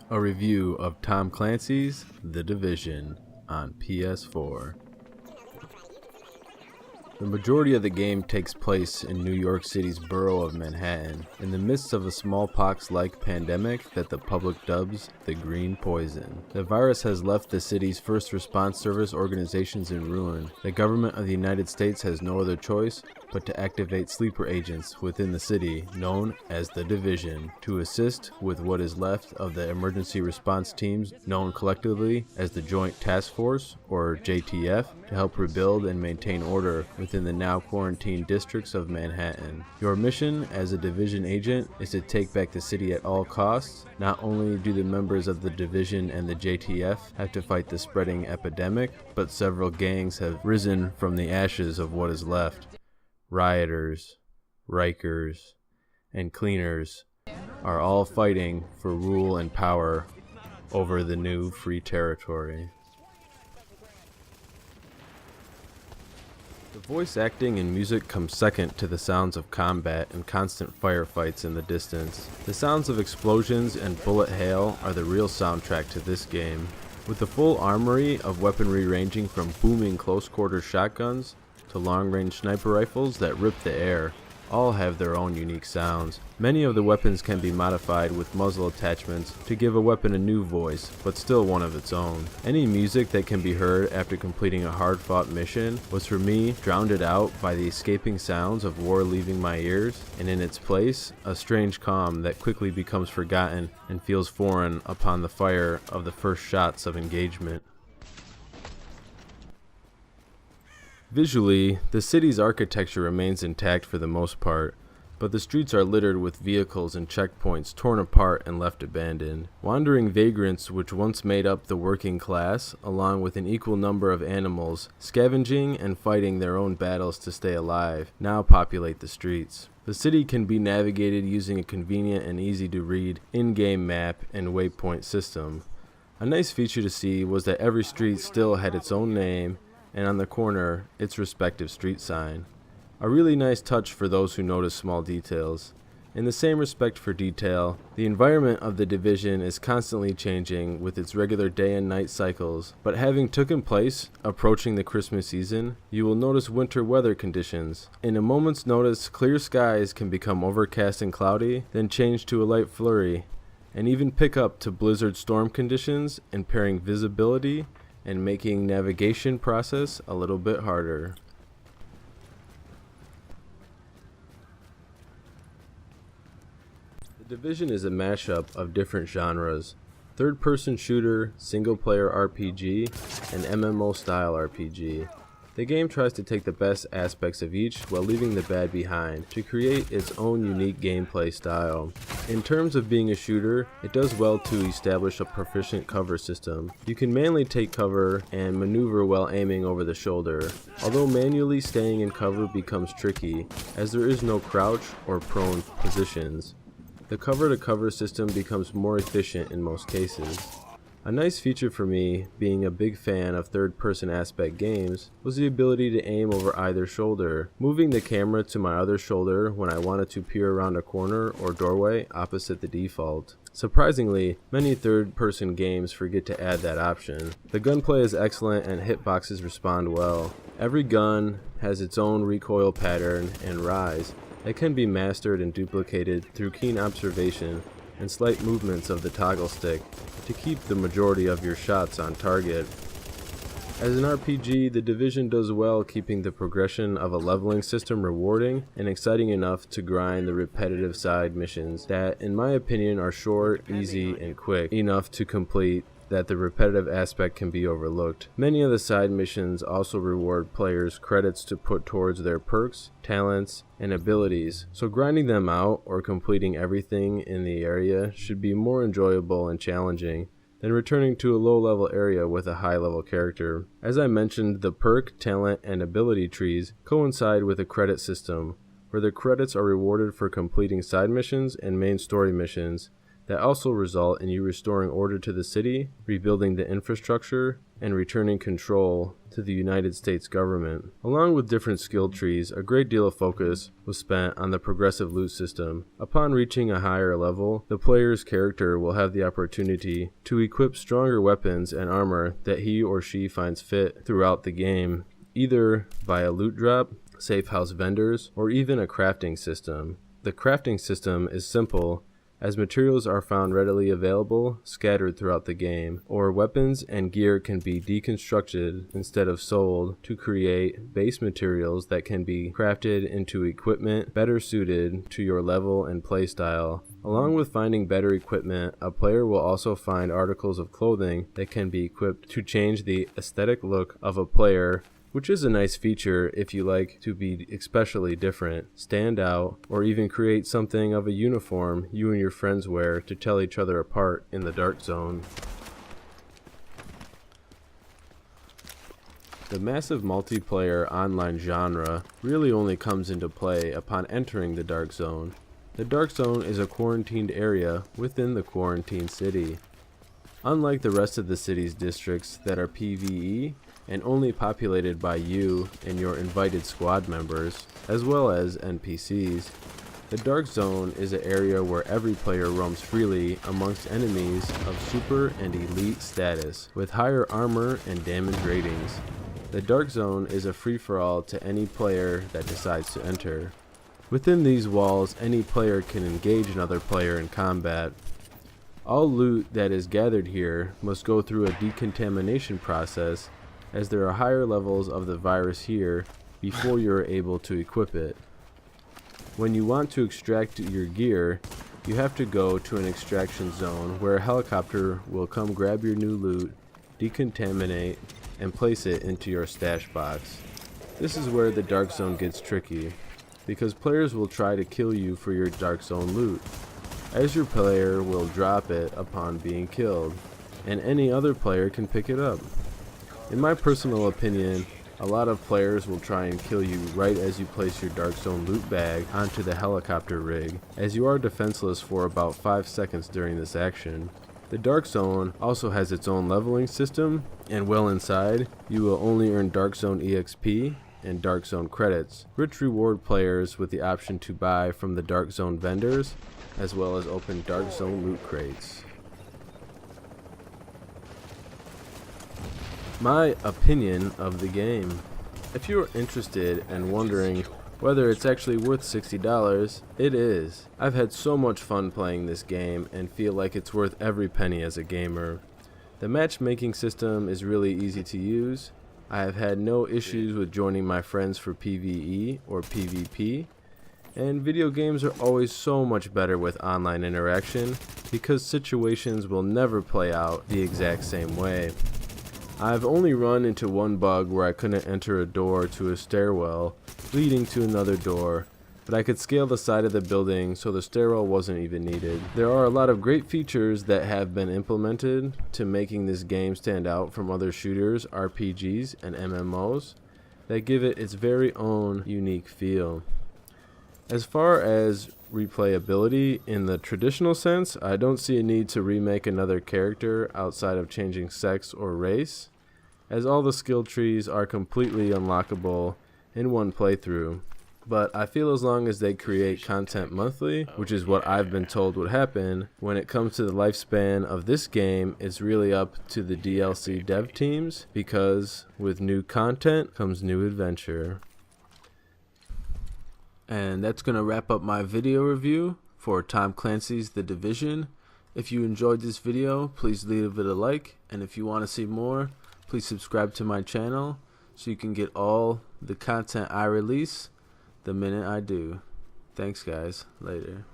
A review of Tom Clancy's The Division on PS4. The majority of the game takes place in New York City's Borough of Manhattan, in the midst of a smallpox-like pandemic that the public dubs the Green Poison. The virus has left the city's first response service organizations in ruin. The government of the United States has no other choice but to activate sleeper agents within the city, known as the Division, to assist with what is left of the emergency response teams, known collectively as the Joint Task Force, or JTF, to help rebuild and maintain order within the now quarantined districts of Manhattan. Your mission as a Division agent is to take back the city at all costs. Not only do the members of the Division and the JTF have to fight the spreading epidemic, but several gangs have risen from the ashes of what is left. Rioters, Rikers, and Cleaners are all fighting for rule and power over the new free territory. The voice acting and music come second to the sounds of combat and constant firefights in the distance. The sounds of explosions and bullet hail are the real soundtrack to this game. With the full armory of weaponry ranging from booming close-quarter shotguns to long-range sniper rifles that rip the air, all have their own unique sounds. Many of the weapons can be modified with muzzle attachments to give a weapon a new voice, but still one of its own. Any music that can be heard after completing a hard-fought mission was for me drowned out by the escaping sounds of war leaving my ears, and in its place, a strange calm that quickly becomes forgotten and feels foreign upon the fire of the first shots of engagement. Visually, the city's architecture remains intact for the most part, but the streets are littered with vehicles and checkpoints torn apart and left abandoned. Wandering vagrants, which once made up the working class, along with an equal number of animals, scavenging and fighting their own battles to stay alive, now populate the streets. The city can be navigated using a convenient and easy-to-read in-game map and waypoint system. A nice feature to see was that every street still had its own name, and on the corner, its respective street sign. A really nice touch for those who notice small details. In the same respect for detail, the environment of the Division is constantly changing with its regular day and night cycles, but having taken place approaching the Christmas season, you will notice winter weather conditions. In a moment's notice, clear skies can become overcast and cloudy, then change to a light flurry, and even pick up to blizzard storm conditions, impairing visibility and making navigation process a little bit harder. The Division is a mashup of different genres: third-person shooter, single-player RPG, and MMO-style RPG. The game tries to take the best aspects of each while leaving the bad behind to create its own unique gameplay style. In terms of being a shooter, it does well to establish a proficient cover system. You can mainly take cover and maneuver while aiming over the shoulder, although manually staying in cover becomes tricky, as there is no crouch or prone positions. The cover-to-cover system becomes more efficient in most cases. A nice feature for me, being a big fan of third-person aspect games, was the ability to aim over either shoulder, moving the camera to my other shoulder when I wanted to peer around a corner or doorway opposite the default. Surprisingly, many third-person games forget to add that option. The gunplay is excellent and hitboxes respond well. Every gun has its own recoil pattern and rise that can be mastered and duplicated through keen observation and slight movements of the toggle stick to keep the majority of your shots on target. As an RPG, the Division does well keeping the progression of a leveling system rewarding and exciting enough to grind the repetitive side missions that, in my opinion, are short, easy, and quick enough to complete that the repetitive aspect can be overlooked. Many of the side missions also reward players credits to put towards their perks, talents, and abilities, so grinding them out or completing everything in the area should be more enjoyable and challenging than returning to a low-level area with a high-level character. As I mentioned, the perk, talent, and ability trees coincide with a credit system, where the credits are rewarded for completing side missions and main story missions that also result in you restoring order to the city, rebuilding the infrastructure, and returning control to the United States government. Along with different skill trees, a great deal of focus was spent on the progressive loot system. Upon reaching a higher level, the player's character will have the opportunity to equip stronger weapons and armor that he or she finds fit throughout the game, either by a loot drop, safe house vendors, or even a crafting system. The crafting system is simple, as materials are found readily available, scattered throughout the game, or weapons and gear can be deconstructed instead of sold to create base materials that can be crafted into equipment better suited to your level and playstyle. Along with finding better equipment, a player will also find articles of clothing that can be equipped to change the aesthetic look of a player, which is a nice feature if you like to be especially different, stand out, or even create something of a uniform you and your friends wear to tell each other apart in the dark zone. The massive multiplayer online genre really only comes into play upon entering the dark zone. The dark zone is a quarantined area within the quarantined city. Unlike the rest of the city's districts that are PvE, and only populated by you and your invited squad members, as well as NPCs, the Dark Zone is an area where every player roams freely amongst enemies of super and elite status, with higher armor and damage ratings. The Dark Zone is a free-for-all to any player that decides to enter. Within these walls, any player can engage another player in combat. All loot that is gathered here must go through a decontamination process, as there are higher levels of the virus here before you are able to equip it. When you want to extract your gear, you have to go to an extraction zone where a helicopter will come grab your new loot, decontaminate, and place it into your stash box. This is where the Dark Zone gets tricky, because players will try to kill you for your Dark Zone loot, as your player will drop it upon being killed, and any other player can pick it up. In my personal opinion, a lot of players will try and kill you right as you place your Dark Zone loot bag onto the helicopter rig, as you are defenseless for about 5 seconds during this action. The Dark Zone also has its own leveling system, and while inside, you will only earn Dark Zone EXP and Dark Zone credits, which reward players with the option to buy from the Dark Zone vendors, as well as open Dark Zone loot crates. My opinion of the game. If you are interested and wondering whether it's actually worth $60, it is. I've had so much fun playing this game and feel like it's worth every penny as a gamer. The matchmaking system is really easy to use. I have had no issues with joining my friends for PvE or PvP, and video games are always so much better with online interaction because situations will never play out the exact same way. I've only run into one bug where I couldn't enter a door to a stairwell leading to another door, but I could scale the side of the building so the stairwell wasn't even needed. There are a lot of great features that have been implemented to making this game stand out from other shooters, RPGs, and MMOs that give it its very own unique feel. As far as replayability in the traditional sense, I don't see a need to remake another character outside of changing sex or race, as all the skill trees are completely unlockable in one playthrough. But I feel as long as they create content monthly, which is what I've been told would happen, when it comes to the lifespan of this game, it's really up to the DLC dev teams, because with new content comes new adventure. And that's going to wrap up my video review for Tom Clancy's The Division. If you enjoyed this video, please leave it a like, and if you want to see more, please subscribe to my channel so you can get all the content I release the minute I do. Thanks guys, later.